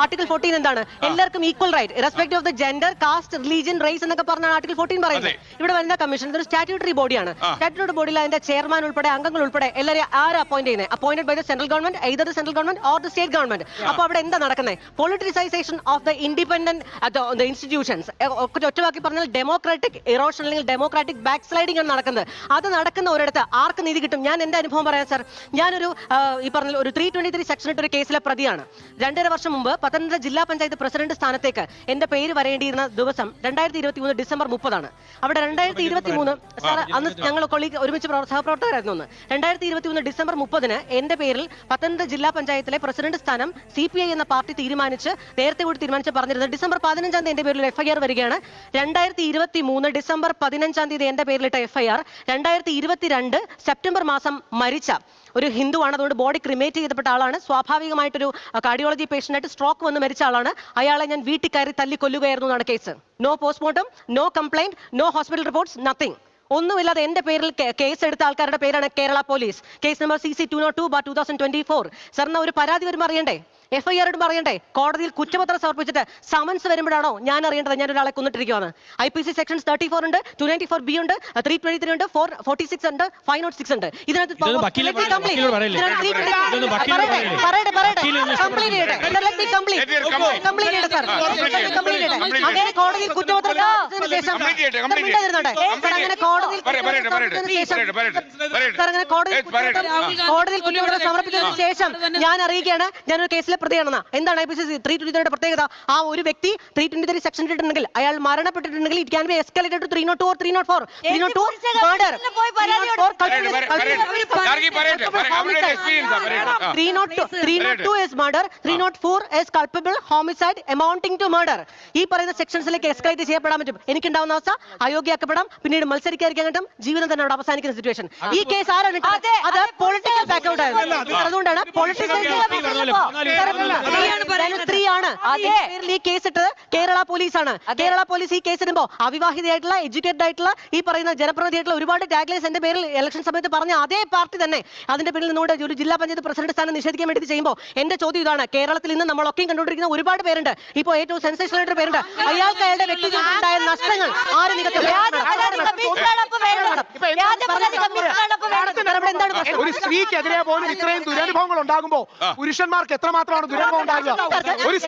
Article 14 എന്താണ്? എല്ലാവർക്കും equal right respect of the gender, caste, religion, race എന്നൊക്കെ പറഞ്ഞാണ് ആർട്ടിക്കിൾ 14 പറയുന്നത്. ഇവിടെ വരുന്ന കമ്മീഷൻ ഇതൊരു സ്റ്റാറ്റ്യൂട്ടറി ബോഡിയാണ്. സ്റ്റാറ്റ്യൂട്ടറി ബോഡിയിൽ അതിന്റെ ചെയർമാൻ ഉൾപ്പെടെ അംഗങ്ങൾ ഉൾപ്പെടെ എല്ലാവരും ആര് അപ്പോയിന്റ് ചെയ്യുന്നത്? Appointed by the central government, either the central government or the state government. അപ്പോൾ അവിടെ എന്താ നടക്കുന്നത്? Politicisation of the independent institutions. ഒറ്റവാക്കി പറഞ്ഞാൽ ഡെമോക്രാറ്റിക് ഇറോഷൻ അല്ലെങ്കിൽ ഡെമോക്രാറ്റിക് ബാക്ക് സ്ലൈഡിംഗ് ആണ് നടക്കുന്നത്. അത് നടക്കുന്ന ഒരിടത്ത് ആർക്ക് നീതി കിട്ടും? ഞാൻ എന്റെ അനുഭവം പറയാം സർ. ഞാനൊരു ഈ പറഞ്ഞ ഒരു 323 സെക്ഷൻ ഇട്ടൊരു കേസിലെ പ്രതിയാണ്. 2.5 വർഷം മുമ്പ് പത്തനംതിട്ട ജില്ലാ പഞ്ചായത്ത് പ്രസിഡന്റ് സ്ഥാനത്തേക്ക് എന്റെ പേര് വരേണ്ടിയിരുന്ന ദിവസം 2023 ഡിസംബർ 30. അവിടെ 2023 സാർ അന്ന് ഞങ്ങൾ ഒരുമിച്ച് സഹപ്രവർത്തകരായിരുന്നു. 2023 ഡിസംബർ 30 എന്റെ പേരിൽ പത്തനംതിട്ട ജില്ലാ പഞ്ചായത്തിലെ പ്രസിഡന്റ് സ്ഥാനം CPI എന്ന പാർട്ടി നേരത്തെ കൂടി തീരുമാനിച്ച് പറഞ്ഞിരുന്നത്. ഡിസംബർ 15 എന്റെ പേരിൽ FIR വരികയാണ്. 2023 ഡിസംബർ 15 എന്റെ പേരിലിട്ട FIR 2022 സെപ്റ്റംബർ മാസം മരിച്ച ഒരു ഹിന്ദുവാണ്. അതുകൊണ്ട് ബോഡി ക്രിമേറ്റ് ചെയ്യപ്പെട്ട ആളാണ്. സ്വാഭാവികമായിട്ടൊരു കാർഡിയോളജി പേഷ്യന്റായിട്ട് സ്ട്രോക്ക് വന്ന് മരിച്ച ആളാണ്. അയാളെ ഞാൻ വീട്ടിൽ കയറി തല്ലിക്കൊല്ലുകയായിരുന്നു എന്നാണ് case. No postmortem, no complaint, no hospital reports, nothing. ഒന്നുമില്ലാതെ എന്റെ പേരിൽ കേസ് എടുത്ത ആൾക്കാരുടെ പേരാണ് Kerala police. Case number CC 202/2024. സാറിന് ഒരു പരാതി വരുമ്പോൾ അറിയണ്ടേ? FIR ഇടുമ്പോൾ അറിയണ്ടേ? കോടതിയിൽ കുറ്റപത്രം സമർപ്പിച്ചിട്ട് സമൻസ് വരുമ്പോഴാണോ ഞാൻ അറിയേണ്ടത് ഞാൻ ഒരാളെ കൊന്നിട്ടിരിക്കുവാണ്? IPC സെക്ഷൻസ് 34 ഉണ്ട്, 294B ഉണ്ട്, 323 ഉണ്ട്, 446 ഉണ്ട്, 506 ഉണ്ട്. ഇതിനകത്ത് അങ്ങനെ കോടതിയിൽ കുറ്റപത്രം സമർപ്പിച്ചതിന് ശേഷം ഞാൻ അറിയിക്കുകയാണ് ഞാനൊരു കേസിലെ പ്രതിയാണെന്ന്. എന്താണ് IPC 323 പ്രത്യേകത? ആ ഒരു വ്യക്തി 323 സെക്ഷൻ ഇട്ടിട്ടുണ്ടെങ്കിൽ അയാൾ മരണപ്പെട്ടിട്ടുണ്ടെങ്കിൽ it can be escalated to 302 or 304. 302 murder, 302 is murder, 304 is culpable homicide amounting to murder. ഈ പറയുന്ന സെക്ഷൻസിലേക്ക് എസ്കലേറ്റ് ചെയ്യപ്പെടാൻ പറ്റും. എനിക്കുണ്ടാവുന്ന അവസ്ഥ അയോഗ്യയാക്കപ്പെടാം, പിന്നീട് മത്സരിക്കാതിരിക്കാൻ കിട്ടും, ജീവിതം തന്നെ അവിടെ അവസാനിക്കുന്ന സിറ്റുവേഷൻ. ഈ കേസ് ആരാണ്? അത് പൊളിറ്റിക്കൽ ബാക്ക്ഗ്രൗണ്ട് ആയിരുന്നു. അതുകൊണ്ടാണ് സ്ത്രീയാണ് ഈ കേസ് ഇട്ടത്. കേരള പോലീസാണ്. കേരള പോലീസ് ഈ കേസ് ഇടുമ്പോൾ അവിവാഹിതയായിട്ടുള്ള എഡ്യൂക്കേറ്റഡ് ആയിട്ടുള്ള ഈ പറയുന്ന ജനപ്രതിനിധിയായിട്ടുള്ള ഒരുപാട് ടാഗ്ലൈൻസ് എന്റെ പേരിൽ ഇലക്ഷൻ സമയത്ത് പറഞ്ഞ അതേ പാർട്ടി തന്നെ അതിന്റെ പേരിൽ നിന്നുകൊണ്ട് ഒരു ജില്ലാ പഞ്ചായത്ത് പ്രസിഡന്റ് സ്ഥാനം നിഷേധിക്കാൻ വേണ്ടി ചെയ്യുമ്പോൾ എന്റെ ചോദ്യം ഇതാണ്. കേരളത്തിൽ ഇന്ന് നമ്മളൊക്കെയും കണ്ടുകൊണ്ടിരിക്കുന്ന ഒരുപാട് പേരുണ്ട്. ഇപ്പോൾ ഏറ്റവും സെൻസേഷണൽ ആയിട്ട് പേരുണ്ട്. അയാൾക്ക് അയാളുടെ വ്യക്തിഗതമായ നഷ്ടങ്ങൾ ആര് നികത്തും? ഒരു സ്ത്രീക്കെതിരെ പോലും ഇത്രയും ദുരനുഭവങ്ങൾ ഉണ്ടാകുമ്പോൾ പുരുഷന്മാർക്ക് എത്രമാത്രമാണ് ദുരനുഭവം ഉണ്ടാകുക?